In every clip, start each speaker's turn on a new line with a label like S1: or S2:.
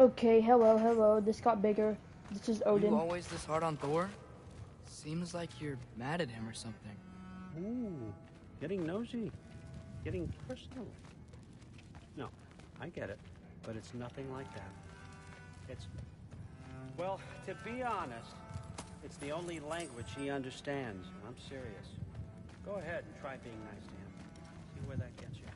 S1: Okay, hello, hello. This got bigger. This is Odin.
S2: You always this hard on Thor? Seems like you're mad at him or something.
S3: Ooh, getting nosy. Getting personal. No, I get it, but it's nothing like that. It's... Well, to be honest, it's the only language he understands. I'm serious. Go ahead and try being nice to him. See where that gets you.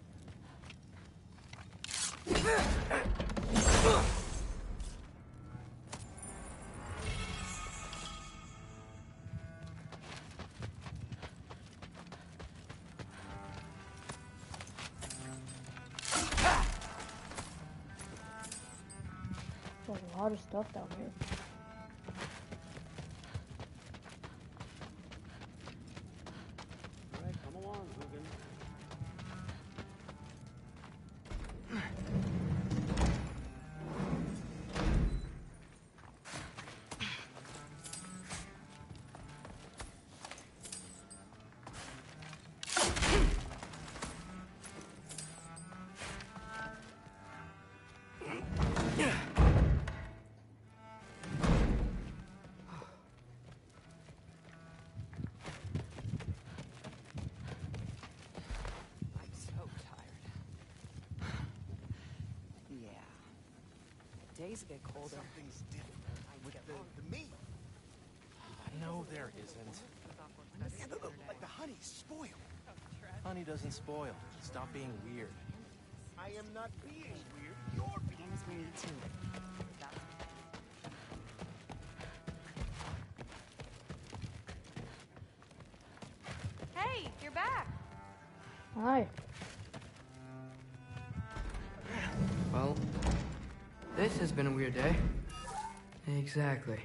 S1: There's a lot of stuff down here.
S3: All right, come along, Hugin.
S4: Days get colder.
S5: Something's different with the meat.
S6: No, there isn't.
S5: Yeah, like the honey's spoiled.
S6: Honey doesn't spoil. Stop being weird.
S5: I am not being weird. You're being
S4: weird too.
S7: Hey, you're back.
S1: Hi.
S2: Well, this has been a weird day. Exactly.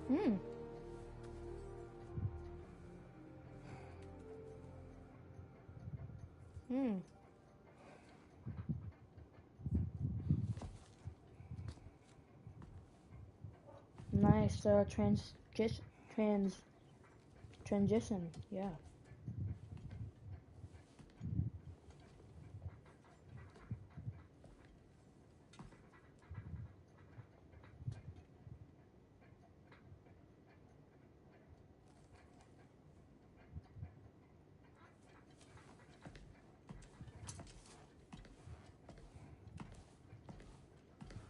S1: Hmm. Hmm. Nice transition, yeah.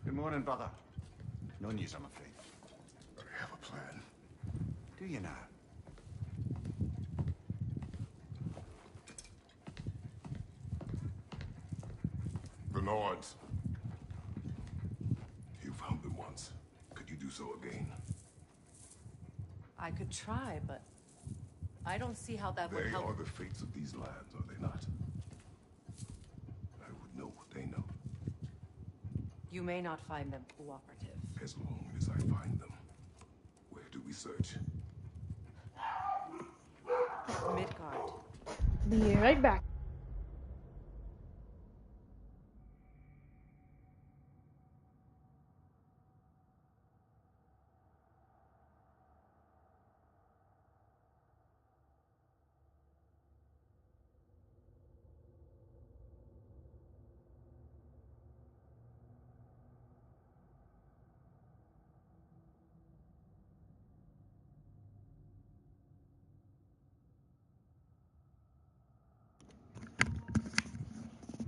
S5: Good morning, brother. No news, I'm afraid. But I have a plan. Do you now?
S8: The Nords. You found them once. Could you do so again?
S4: I could try, but I don't see how that would
S8: They
S4: help.
S8: are the fates of these lands, are they not? I would know what they know.
S4: You may not find them cooperative.
S8: As long as I find them. Where do we search?
S4: Midgard.
S1: Be right back.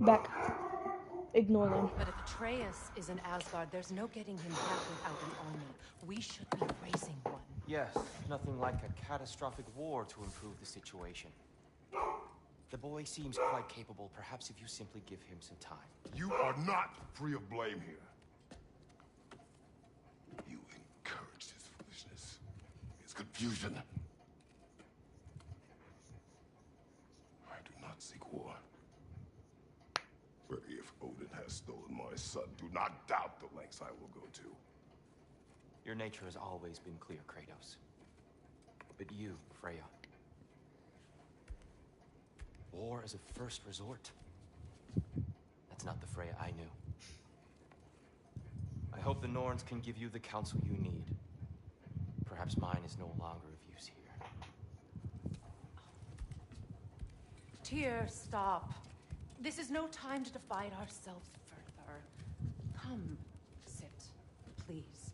S1: Back. Ignore them.
S4: But if Atreus is in Asgard, there's no getting him back without an army. We should be raising one.
S6: Yes, nothing like a catastrophic war to improve the situation. The boy seems quite capable. Perhaps if you simply give him some time.
S8: You are not free of blame here. You encouraged his foolishness, his confusion. I do not seek war. But if Odin has stolen my son, do not doubt the lengths I will go to.
S6: Your nature has always been clear, Kratos. But you, Freya. War is a first resort. That's not the Freya I knew. I hope the Norns can give you the counsel you need. Perhaps mine is no longer of use here.
S4: Tyr, stop. This is no time to divide ourselves further. Come, sit, please.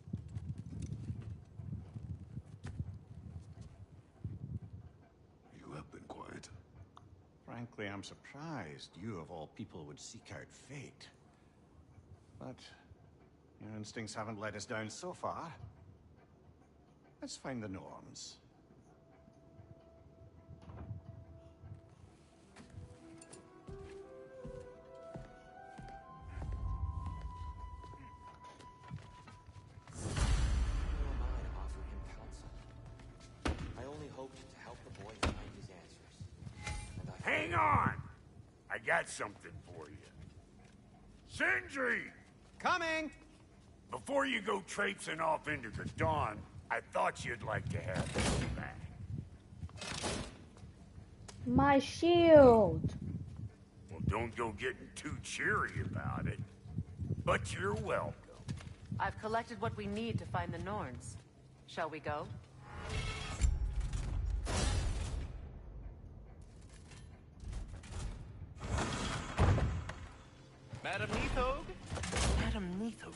S8: You have been quiet.
S5: Frankly, I'm surprised you, of all people, would seek out fate. But your instincts haven't let us down so far. Let's find the Norns.
S6: Who am I to offer him counsel? I only hoped to help the boy find his answers. And I...
S7: Hang on! I got something for you. Sindri!
S3: Coming!
S7: Before you go traipsing off into the dawn, I thought you'd like to have this back.
S1: My shield.
S7: Well, don't go getting too cheery about it. But you're welcome.
S4: I've collected what we need to find the Norns. Shall we go?
S6: Madam Neathog? Madam Neathog?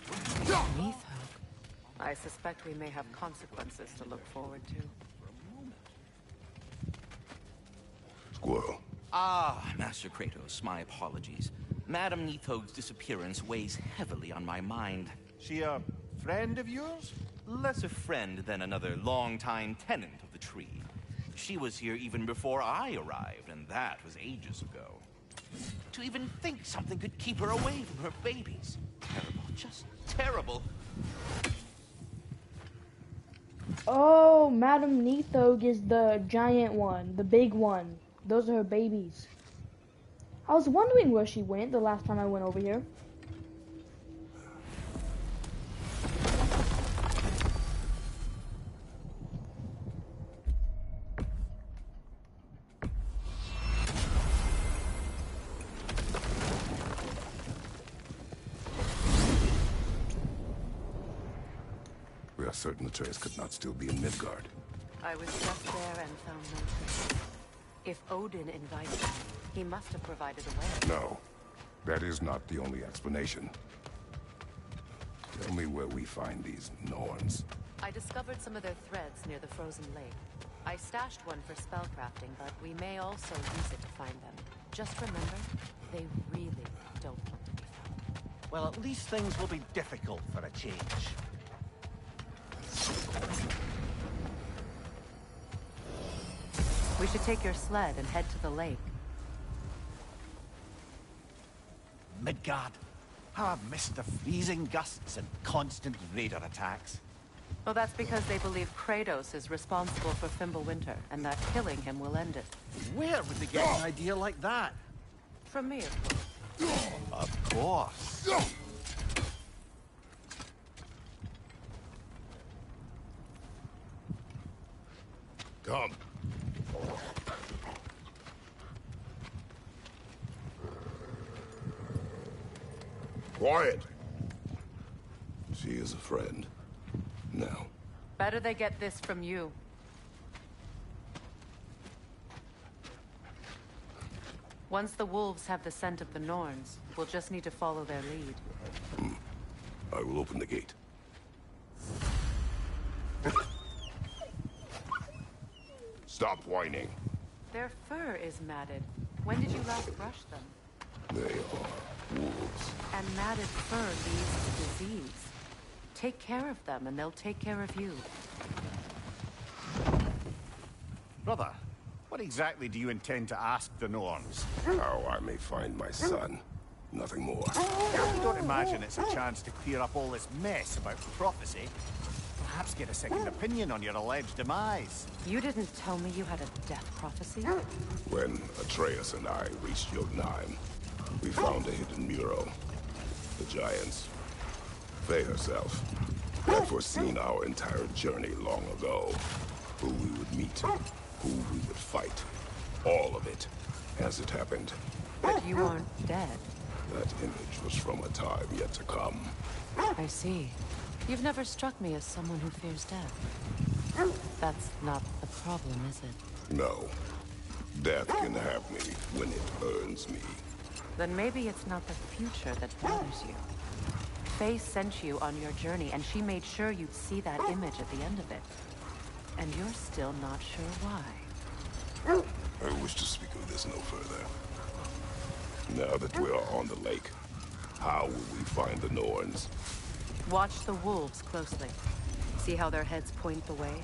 S6: Neathog?
S4: I suspect we may have consequences to look forward to.
S8: Squirrel.
S9: Ah, Master Kratos, my apologies. Madam Neathog's disappearance weighs heavily on my mind.
S5: She a friend of yours?
S9: Less a friend than another longtime tenant of the tree. She was here even before I arrived, and that was ages ago. To even think something could keep her away from her babies. Terrible, just terrible.
S1: Oh, Madam Neathog is the giant one, the big one. Those are her babies. I was wondering where she went the last time I went over here.
S8: We are certain Atreus could not still be in Midgard.
S4: I was just there and found no trace. If Odin invited me, he must have provided a way.
S8: No, that is not the only explanation. Tell me where we find these Norns.
S4: I discovered some of their threads near the frozen lake. I stashed one for spellcrafting, but we may also use it to find them. Just remember, they really don't want to be found.
S5: Well, at least things will be difficult for a change.
S4: We should take your sled and head to the lake.
S5: Midgard. How I've missed the freezing gusts and constant raider attacks.
S4: Well, that's because they believe Kratos is responsible for Fimbulwinter, and that killing him will end it.
S5: Where would they get an idea like that?
S4: From me, of course.
S5: Of course.
S8: Come. Quiet. She is a friend. Now.
S4: Better they get this from you. Once the wolves have the scent of the Norns, we'll just need to follow their lead.
S8: I will open the gate. Stop whining.
S4: Their fur is matted. When did you last brush them?
S8: They are wolves.
S4: And matted fur leads to disease. Take care of them, and they'll take care of you.
S5: Brother, What exactly do you intend to ask the Norns?
S8: How I may find my son. Nothing more.
S5: You don't imagine it's a chance to clear up all this mess about prophecy? Perhaps get a second opinion on your alleged demise.
S4: You didn't tell me you had a death prophecy?
S8: When Atreus and I reached Jotunheim, we found a hidden mural. The Giants, Faye herself, had foreseen our entire journey long ago. Who we would meet, who we would fight. All of it, as it happened.
S4: But you aren't dead.
S8: That image was from a time yet to come.
S4: I see. You've never struck me as someone who fears death. That's not the problem, is it?
S8: No. Death can have me when it earns me.
S4: Then maybe it's not the future that bothers you. Faye sent you on your journey, and she made sure you'd see that image at the end of it. And you're still not sure why.
S8: I wish to speak of this no further. Now that we are on the lake, how will we find the Norns?
S4: Watch the wolves closely. See how their heads point the way?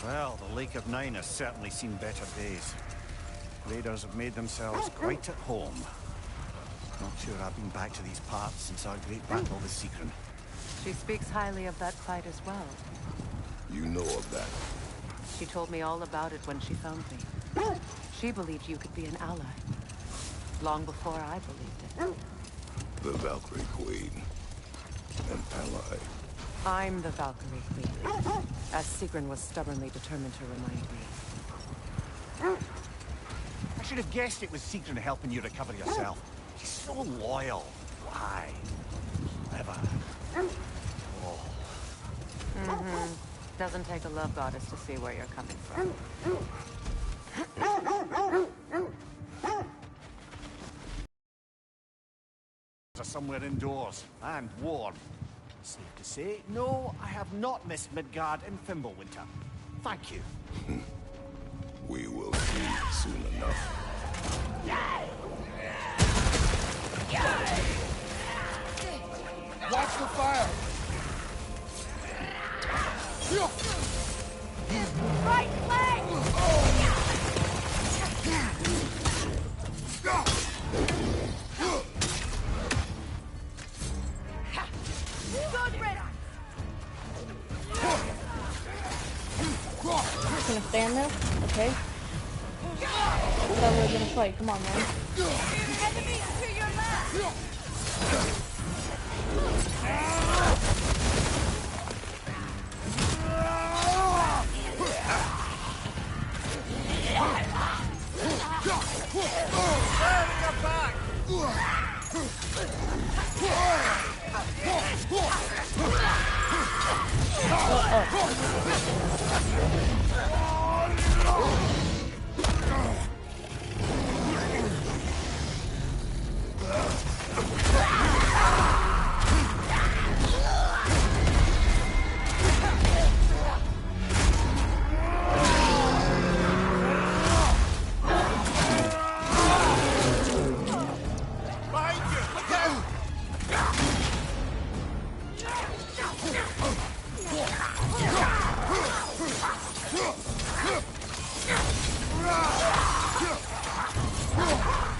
S5: Well, the Lake of Nine has certainly seen better days. Raiders have made themselves quite at home. Not sure I've been back to these parts since our great battle with Seekron.
S4: She speaks highly of that fight as well.
S8: You know of that.
S4: She told me all about it when she found me. She believed you could be an ally. Long before I believed it.
S8: The Valkyrie Queen. An ally.
S4: I'm the Valkyrie Queen, as Seekron was stubbornly determined to remind me.
S5: I should have guessed it was Seekron helping you recover yourself. She's so loyal. Why? Never.
S4: Doesn't take a love goddess to see where you're coming from.
S5: Somewhere indoors and warm. Safe to say, no, I have not missed Midgard and Fimbulwinter. Thank you.
S8: We will see soon enough.
S10: Watch the fire!
S11: Right leg! Good riddance!
S1: Just gonna stand there? Okay. I thought we were gonna fight. Come on, man.
S11: Enemies to your left!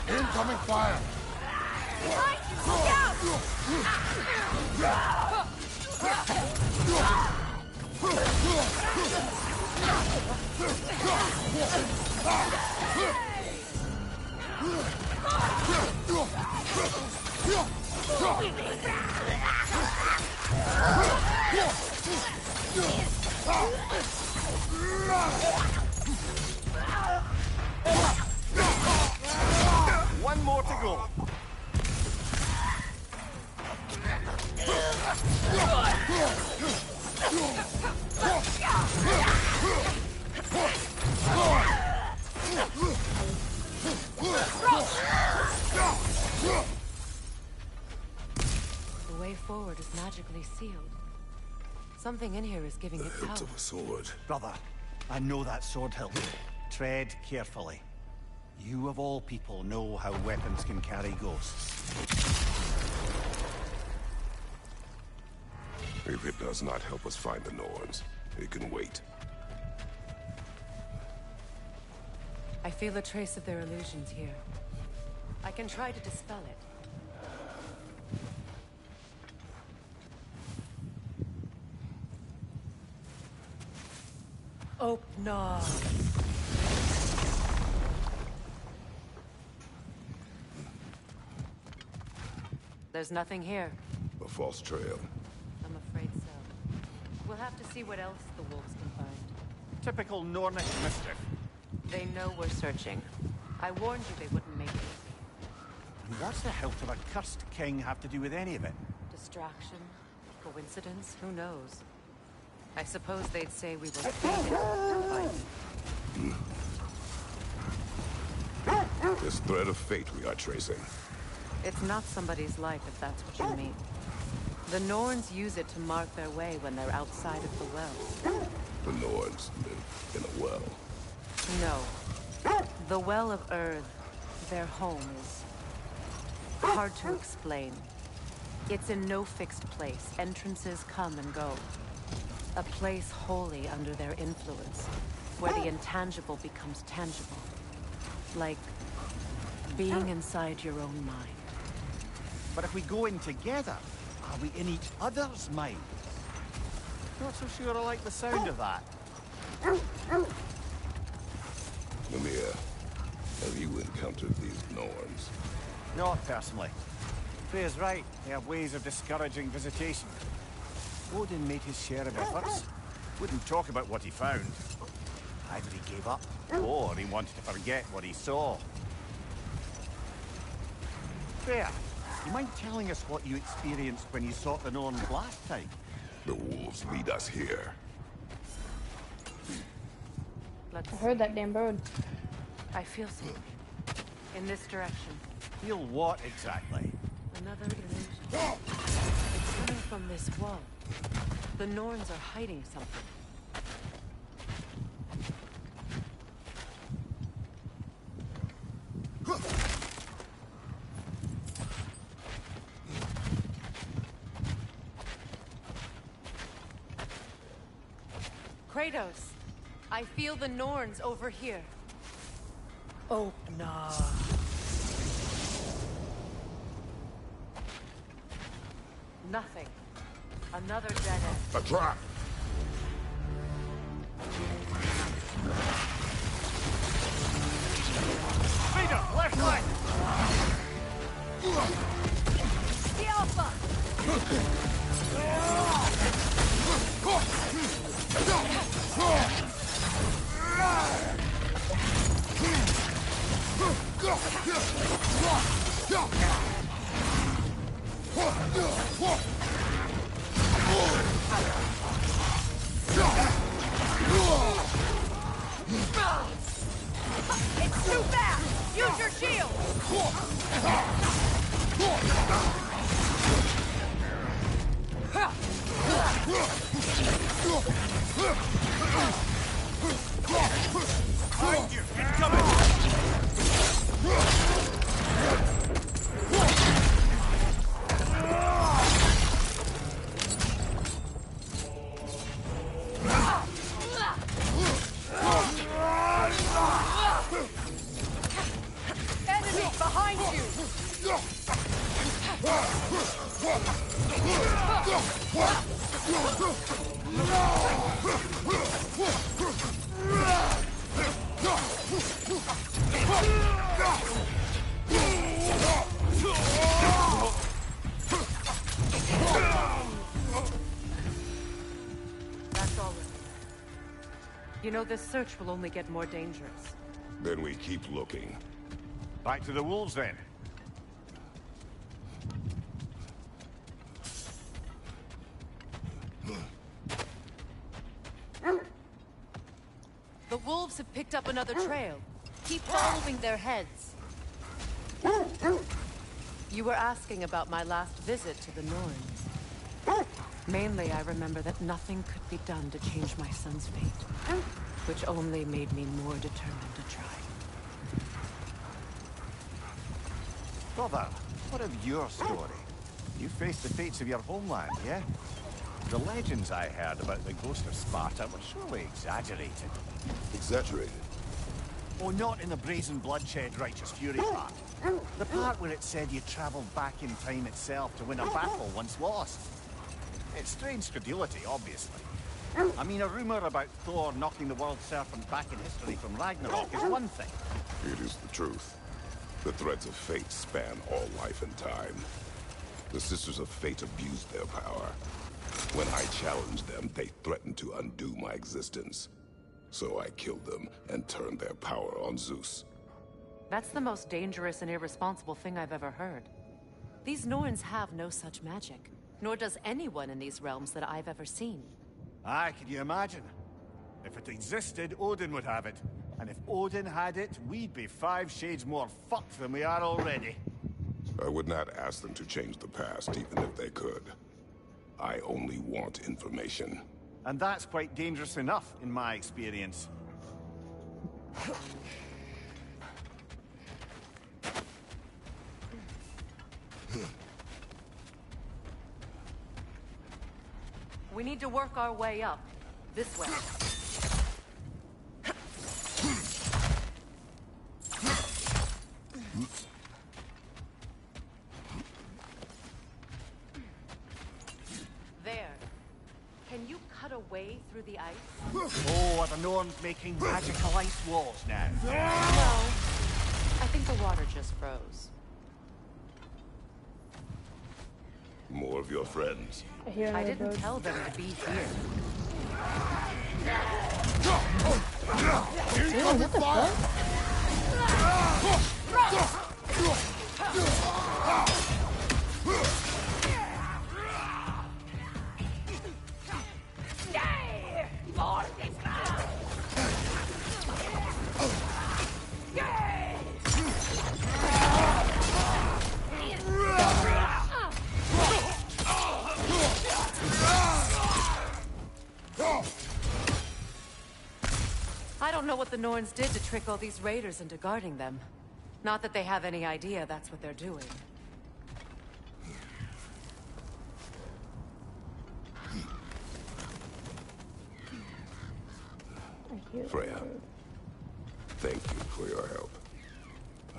S10: Incoming fire!
S5: One more to go.
S4: The way forward is magically sealed. Something in here is giving
S8: The
S4: it
S8: hilt
S4: power.
S8: of a sword.
S5: Brother, I know that sword hilt. Tread carefully.
S3: You of all people know how weapons can carry ghosts.
S8: If it does not help us find the Norns, it can wait.
S4: I feel a trace of their illusions here. I can try to dispel it. Open. There's nothing here.
S8: A false trail.
S4: I'm afraid so. We'll have to see what else the wolves can find.
S3: Typical Nornic mischief.
S4: They know we're searching. I warned you they wouldn't make it easy.
S3: And what's the hilt of a cursed king have to do with any of it?
S4: Distraction? Coincidence? Who knows? I suppose they'd say we were fated.
S8: This thread of fate we are tracing.
S4: It's not somebody's life, if that's what you mean. The Norns use it to mark their way when they're outside of the well.
S8: The Norns live in a well.
S4: No. The Well of Earth, their home, is hard to explain. It's in no fixed place. Entrances come and go. A place wholly under their influence, where the intangible becomes tangible. Like being inside your own mind.
S3: But if we go in together, are we in each other's minds? Not so sure I like the sound of that.
S8: Mimir, have you encountered these Norns?
S3: Not personally. Freya's right. They have ways of discouraging visitation. Odin made his share of efforts. Wouldn't talk about what he found. Either he gave up, or he wanted to forget what he saw. Freya, you mind telling us what you experienced when you sought the Norns last time?
S8: The wolves lead us here.
S1: I heard that damn bird.
S4: I feel something. In this direction.
S3: Feel what exactly?
S4: Another illusion. It's coming from this wall. The Norns are hiding something. Kratos, I feel the Norns over here. Oh, no. Nothing. Another dead end.
S8: A trap!
S3: Leader, left leg!
S11: The Alpha! It's too fast! Use your shield!
S3: Behind you! Incoming!
S11: Enemy behind you!
S4: That's all of it. You know, this search will only get more dangerous.
S8: Then we keep looking.
S3: Back to the wolves then.
S4: The wolves have picked up another trail. Keep following their heads. You were asking about my last visit to the Norns. Mainly, I remember that nothing could be done to change my son's fate, which only made me more determined to try.
S5: brother, what of your story? You faced the fates of your homeland, yeah? The legends I heard about the ghost of Sparta were surely exaggerated.
S8: Exaggerated?
S5: Oh, not in the brazen bloodshed righteous fury part. The part where it said you travelled back in time itself to win a battle once lost. It's strange credulity, obviously. I mean, a rumour about Thor knocking the world serpent back in history from Ragnarok is one thing.
S8: It is the truth. The threads of fate span all life and time. The Sisters of Fate abused their power. When I challenged them, they threatened to undo my existence. So I killed them and turned their power on Zeus.
S4: That's the most dangerous and irresponsible thing I've ever heard. These Norns have no such magic, nor does anyone in these realms that I've ever seen.
S5: Aye, can you imagine? If it existed, Odin would have it. And if Odin had it, we'd be 5 shades more fucked than we are already.
S8: I would not ask them to change the past, even if they could. I only want information.
S5: And that's quite dangerous enough, in my experience.
S4: We need to work our way up. This way. There. Can you cut a way through the ice?
S5: Oh, are the Norns making magical ice walls now?
S4: No. I think the water just froze.
S8: More of your friends.
S4: I didn't tell them to be here.
S10: Incoming fire!
S4: I don't know what the Norns did to trick all these raiders into guarding them. Not that they have any idea that's what they're doing.
S8: Freya, thank you for your help.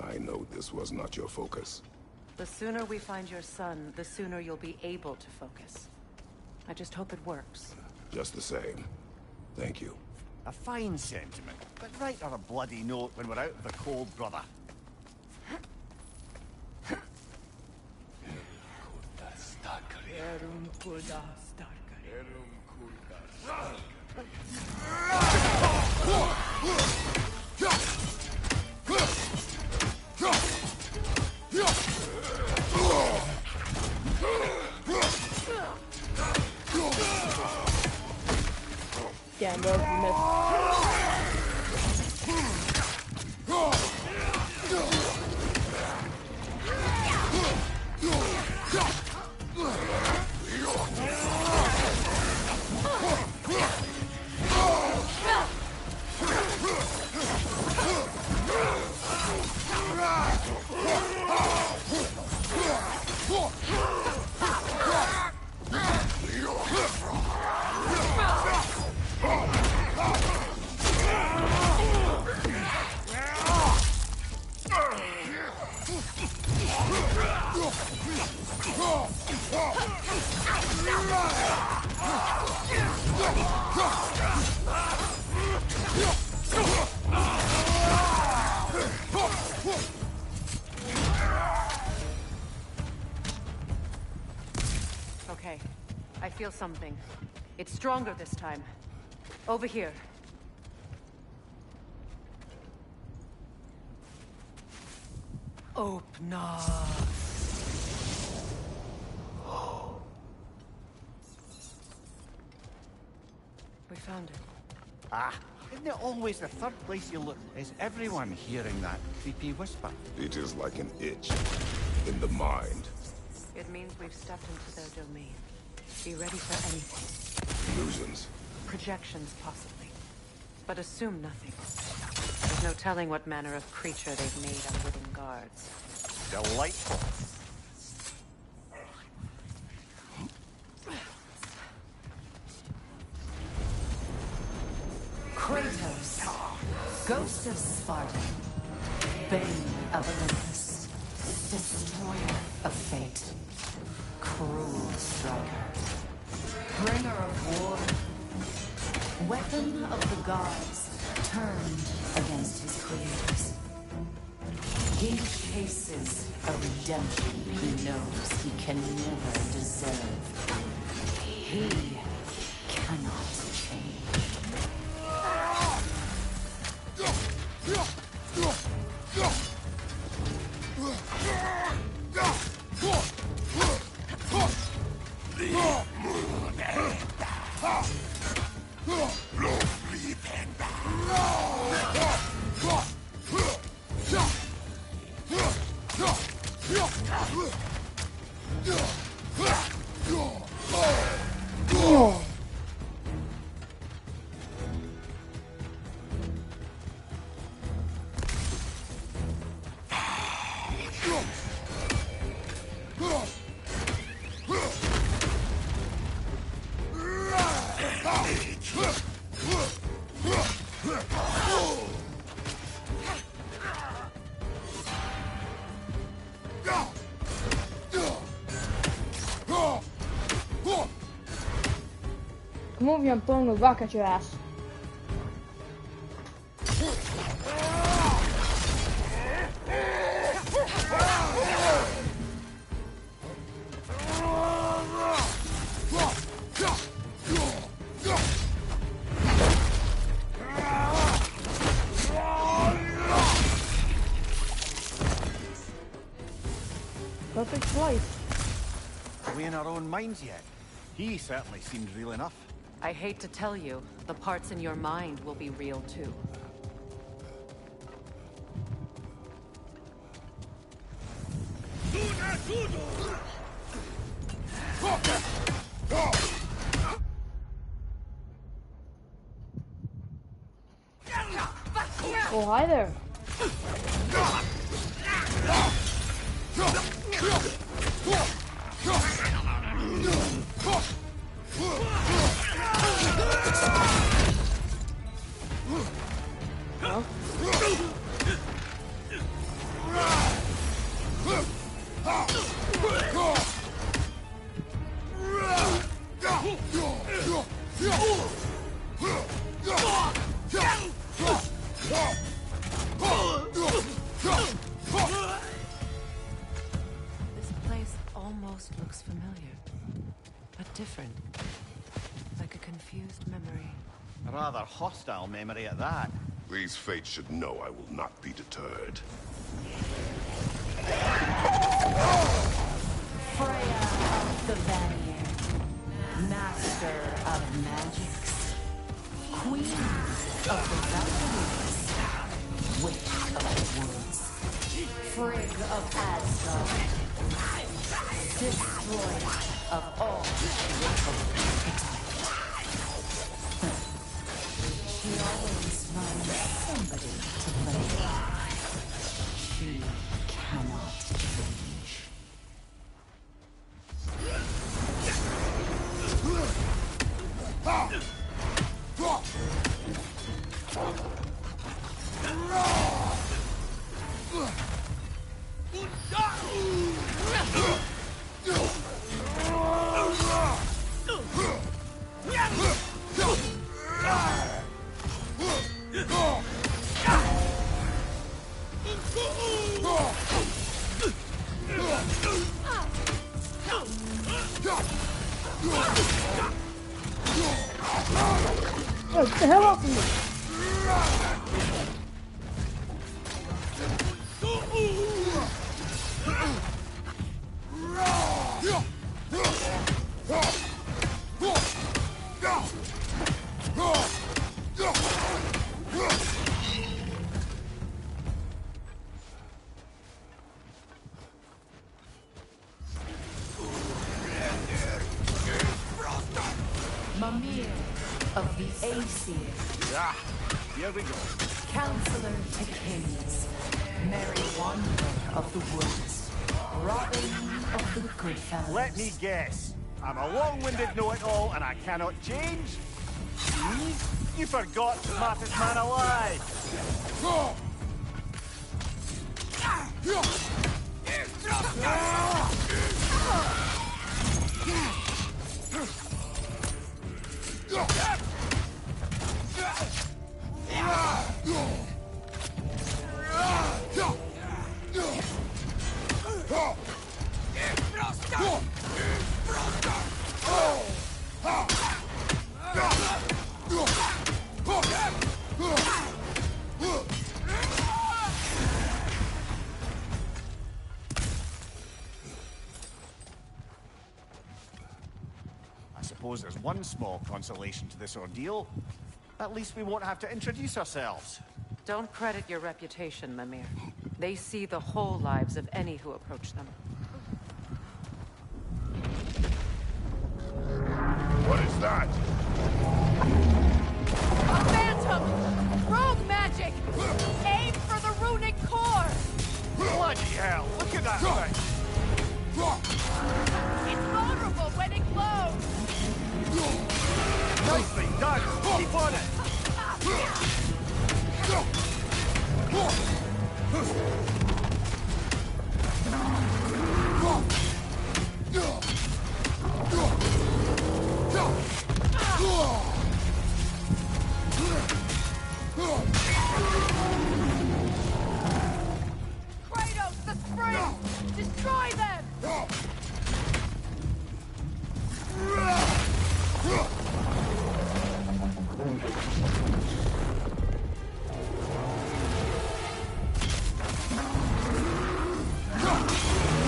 S8: I know this was not your focus.
S4: The sooner we find your son, the sooner you'll be able to focus. I just hope it works.
S8: Just the same. Thank you.
S5: A fine sentiment, but write her a bloody note when we're out of the cold, brother.
S1: Damn, bro, you missed.
S4: Okay, I feel something. It's stronger this time. Over here. Open up. We found it.
S5: Ah, isn't it always the third place you look? Is everyone hearing that creepy whisper?
S8: It is like an itch in the mind.
S4: It means we've stepped into their domain. Be ready for anything.
S8: Illusions.
S4: Projections, possibly. But assume nothing. There's no telling what manner of creature they've made unwitting guards.
S3: Delightful.
S4: Kratos, Ghost of Sparta, Bane of Olympus, Destroyer of Fate, Cruel Striker, Bringer of War, Weapon of the Gods, turned against his creators. He chases a redemption he knows he can never deserve. He cannot change.
S1: Come over here, I'm throwing a rock at your ass. Perfect slice.
S3: Are we in our own minds yet? He certainly seems real enough.
S4: I hate to tell you, the parts in your mind will be real too.
S1: Oh, hi there.
S4: This place almost looks familiar, but different. Like a confused memory.
S3: A rather hostile memory at that.
S8: These fates should know I will not be deterred.
S4: Freya of the Vanir, master of magics, queen of the Valkyries, witch of the woods, Frigg of Asgard, destroyer of all she always finds somebody to blame. She cannot change.
S1: Oh, get the hell off of me!
S4: Mimir of the Aesir.
S3: Ah, here we go.
S4: Counselor to kings, Merry wanderer of the woods, robbing of the good fellows.
S3: Let me guess. I'm a long-winded know-it-all and I cannot change? See? You forgot smartest man alive! I suppose there's one small consolation to this ordeal. At least we won't have to introduce ourselves.
S4: Don't credit your reputation, Mimir. They see the whole lives of any who approach them.
S8: What is that?
S11: A phantom! Rogue magic! Aim for the runic core!
S3: Bloody hell! Look at that thing!
S11: It's vulnerable when it glows!
S3: Nicely done! Keep on it!
S11: Kratos, the springs! Destroy them!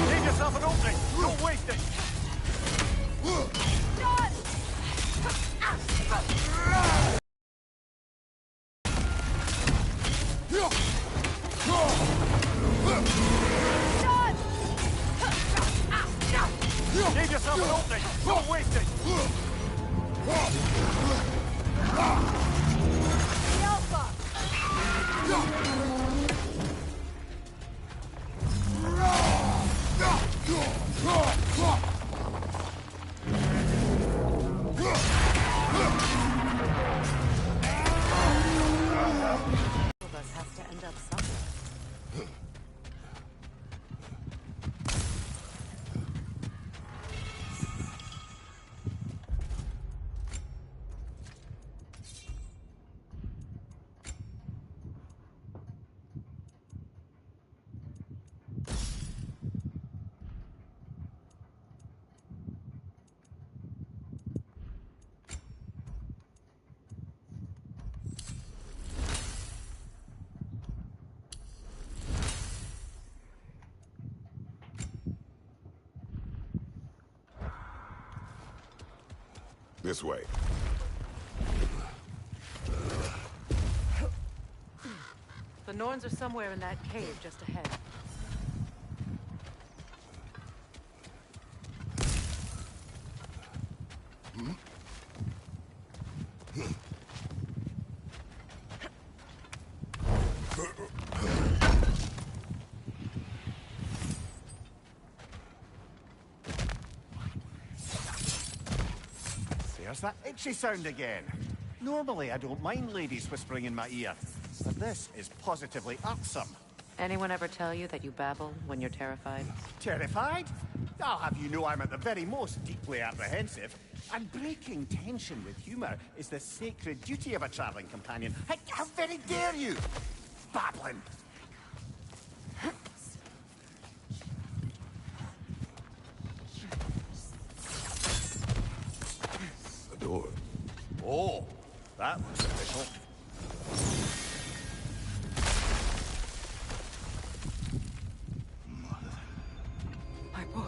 S3: Leave yourself an opening! Don't waste it!
S11: Done! Done!
S3: Leave yourself an opening! Don't waste it!
S11: The Alpha!
S4: All of us have to end up somewhere.
S8: This way.
S4: The Norns are somewhere in that cave just ahead.
S3: There's that itchy sound again. Normally I don't mind ladies whispering in my ear, but this is positively irksome.
S4: Anyone ever tell you that you babble when you're terrified?
S3: Terrified? I'll have you know I'm at the very most deeply apprehensive. And breaking tension with humour is the sacred duty of a travelling companion. How very dare you! Babbling!
S8: The door.
S3: Oh, that was official.
S4: My boy.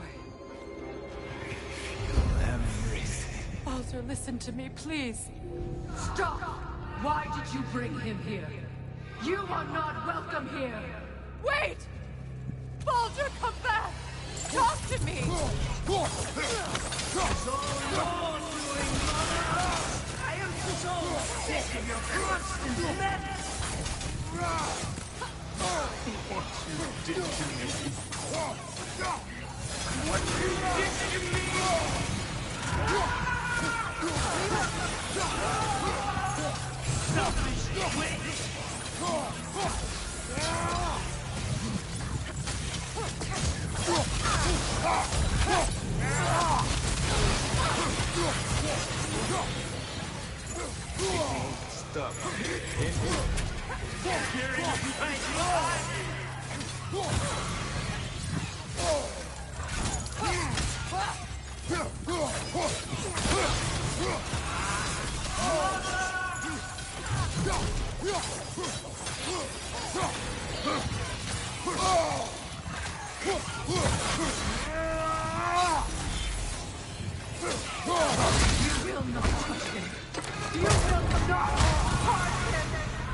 S2: Everything.
S4: Baldur, listen to me, please.
S11: Stop! Why did you bring him here? You are not welcome here! Wait! Baldur, come back! Talk to me!
S7: It's all your doing, mother! I am so sick of your constant menace! What you did to me. What you did to me! Selfish witch! Stuck.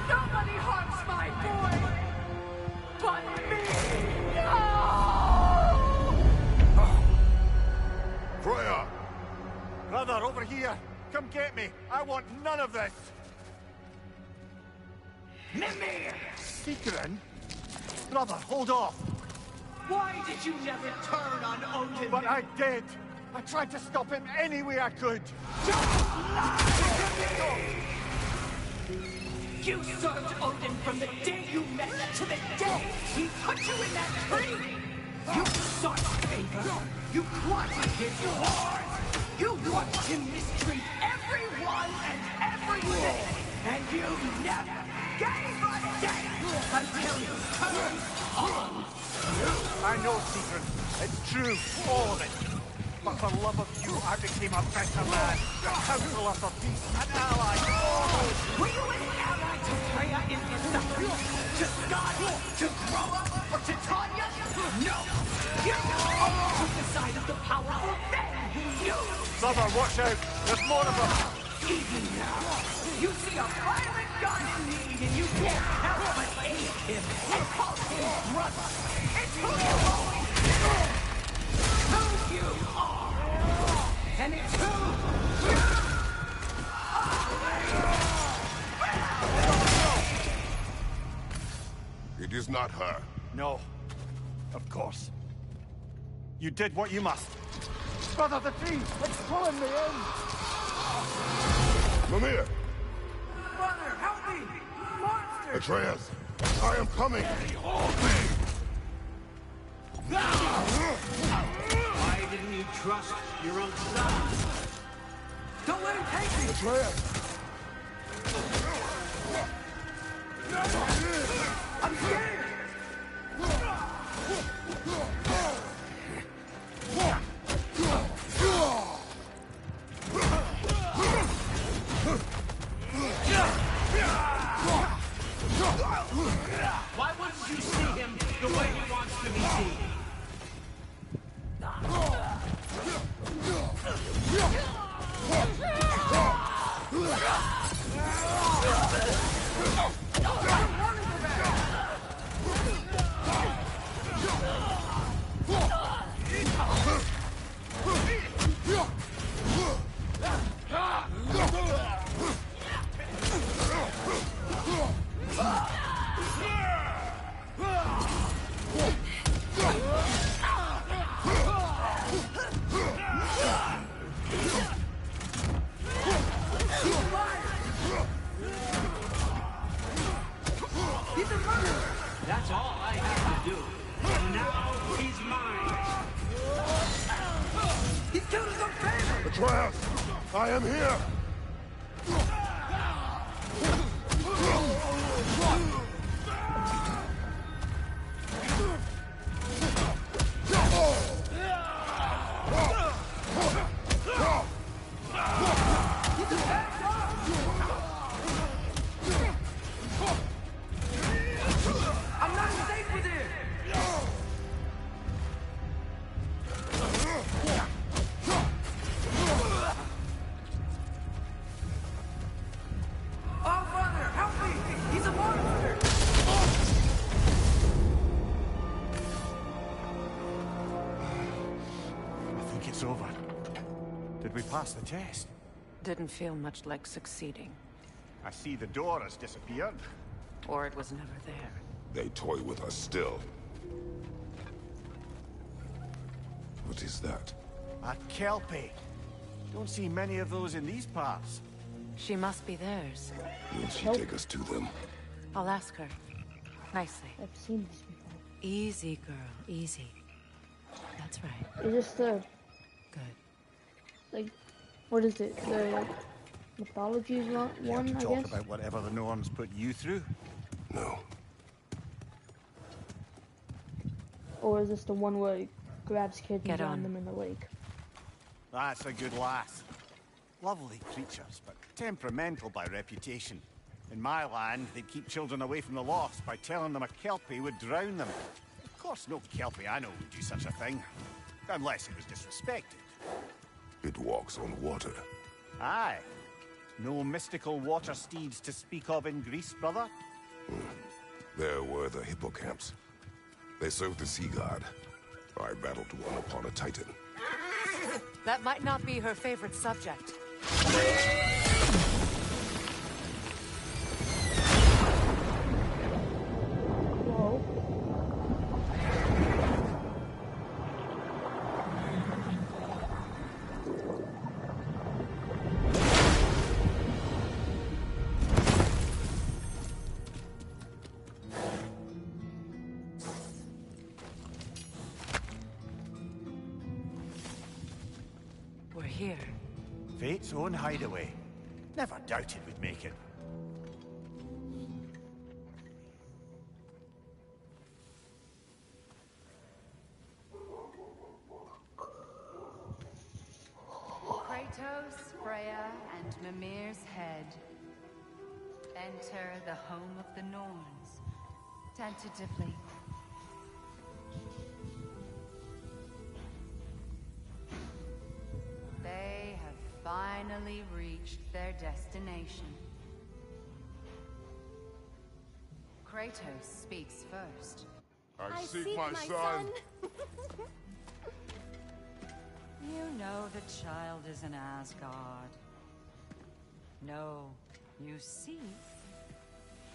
S11: Nobody harms my boy! But me! No!
S5: Freya! Brother, over here! Come get me! I want none of this!
S11: Mimir!
S5: Secret? Brother, hold off!
S11: Why did you never turn on Odin?
S5: But I did! I tried to stop him any way I could!
S11: You served Odin from the day you met to the day he put you in that tree! You sought favor! You wanted his wars! You watched him mistreat everyone and everything! And you never gave a damn until you turned on!
S5: I know, Secret. It's true, all of it. But for love of you, I became a better man. A counselor for peace, an ally.
S11: Were you an ally to Freya in his suffering? To Skadi? To Groa? Or to Tanya? No! You only took the side of the powerful men! You!
S5: Brother, watch out! There's more of them!
S11: Even now, you see a violent god in need and you can't help but aid him and call him brother! It's who you always been! Who you are! And it's who you
S8: It is not her.
S5: No. Of course. You did what you must. Brother, the tree! It's pulling me in!
S8: Mimir!
S11: Brother, help me! Monster!
S8: Atreus! I am coming!
S3: Why didn't you trust your own son?
S11: Don't let him take me!
S8: Atreus!
S11: I'm scared!
S3: Why wouldn't you see him the way he wants to be seen? That's all I have to do. Now he's mine.
S11: He's killed his own family!
S8: Atreus! I am here!
S11: I'm not safe with him! Oh, brother, help me! He's a monster!
S5: I think it's over. Did we pass the test?
S4: Didn't feel much like succeeding.
S5: I see the door has disappeared.
S4: Or it was never there.
S8: They toy with us still. What is that?
S5: A kelpie. Don't see many of those in these parts.
S4: She must be theirs.
S8: Will she take us to them?
S4: I'll ask her. Nicely.
S1: I've seen this before.
S4: Easy, girl. Easy. That's right.
S1: Is this the...
S4: Good.
S1: Like, what is it? The mythologies one, I guess?
S5: Talk about whatever the Norns put you through?
S8: No.
S1: Or is this the one where he grabs kids and
S4: Get
S1: drown
S4: on.
S1: them in the lake?
S5: That's a good lass. Lovely creatures, but temperamental by reputation. In my land, they'd keep children away from the lost by telling them a kelpie would drown them. Of course, no kelpie I know would do such a thing. Unless it was disrespected.
S8: It walks on water.
S5: Aye. No mystical water steeds to speak of in Greece, brother?
S8: There were the hippocamps. They served the sea god. I battled one upon a titan.
S4: That might not be her favorite subject.
S1: Whoa.
S4: We're here.
S5: Fate's own hideaway. Never doubted we'd make it.
S12: Kratos, Freya, and Mimir's head. Enter the home of the Norns. Tentatively. They have finally reached their destination. Kratos speaks first.
S10: I seek my son.
S12: You know the child is an Asgard. No, you seek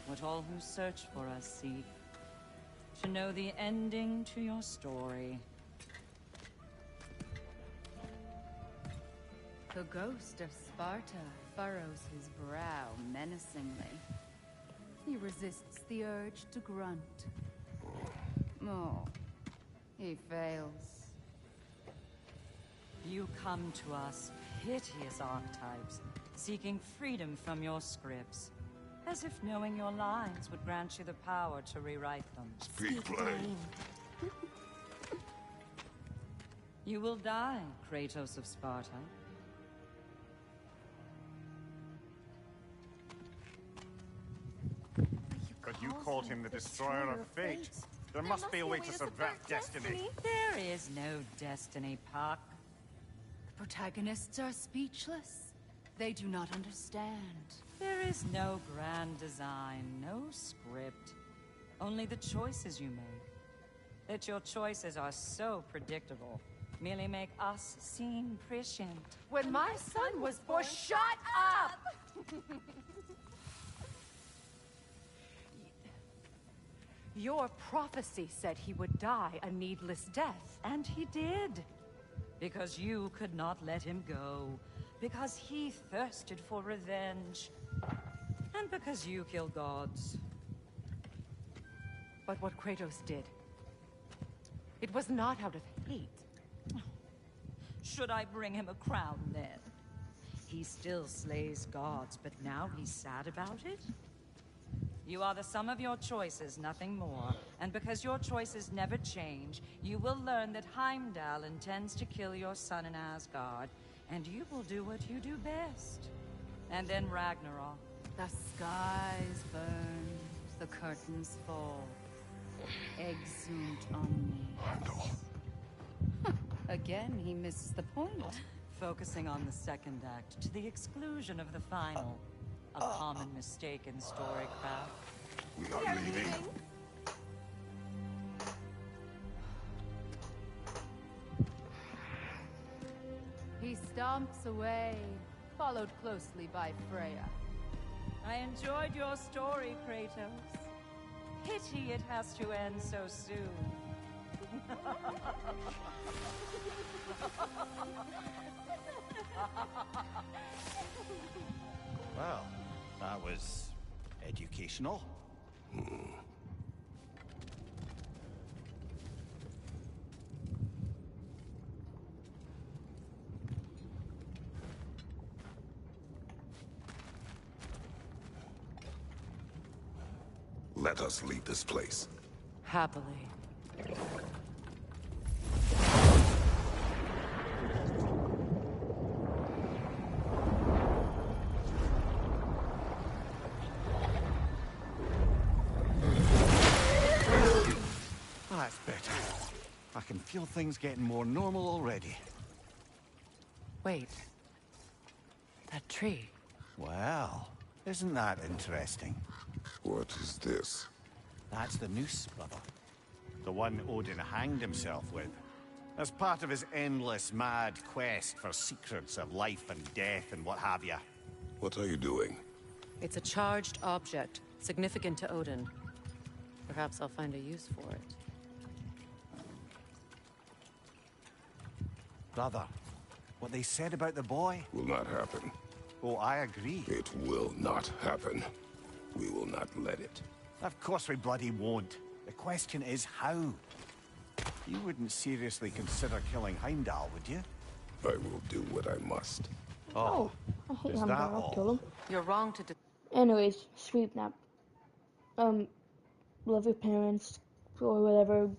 S12: what all who search for us seek. To know the ending to your story. The ghost of Sparta furrows his brow menacingly. He resists the urge to grunt. Oh, he fails. You come to us, hideous archetypes, seeking freedom from your scripts. As if knowing your lines would grant you the power to rewrite them.
S8: Speak plain.
S12: You will die, Kratos of Sparta.
S5: But you called him the destroyer of fate. There must be a way to subvert destiny.
S12: There is no destiny, Puck. The protagonists are speechless. They do not understand. There is no grand design, no script. Only the choices you make. That your choices are so predictable, merely make us seem prescient.
S4: When my son was born...
S12: Shut up!
S4: Your prophecy said he would die a needless death, and he did.
S12: Because you could not let him go. Because he thirsted for revenge. And because you kill gods.
S4: But what Kratos did, it was not out of hate.
S12: Should I bring him a crown then? He still slays gods, but now he's sad about it? You are the sum of your choices, nothing more. And because your choices never change, you will learn that Heimdall intends to kill your son in Asgard, and you will do what you do best. And then Ragnarok. The skies burn, the curtains fall. Exunt omni. Again, he misses the point. Focusing on the second act, to the exclusion of the final. A common mistake in storycraft.
S8: We are leaving.
S12: He stomps away, followed closely by Freya. I enjoyed your story, Kratos. Pity it has to end so soon.
S5: Well, that was educational.
S8: Let us leave this place.
S4: Happily.
S5: That's better. I can feel things getting more normal already.
S4: Wait. That tree.
S5: Well, isn't that interesting?
S8: What is this?
S5: That's the noose, brother. The one Odin hanged himself with. As part of his endless, mad quest for secrets of life and death and what have you.
S8: What are you doing?
S4: It's a charged object, significant to Odin. Perhaps I'll find a use for it.
S5: Brother, what they said about the boy?
S8: Will not happen.
S5: Oh, I agree.
S8: It will not happen. We will not let it.
S5: Of course we bloody won't. The question is how. You wouldn't seriously consider killing Heimdall, would you?
S8: I will do what I must.
S1: Oh, I hate
S5: is
S1: him.
S5: that
S1: I'll
S5: all?
S1: kill him.
S4: You're wrong to...
S1: Anyways, sweep nap. Love your parents or whatever.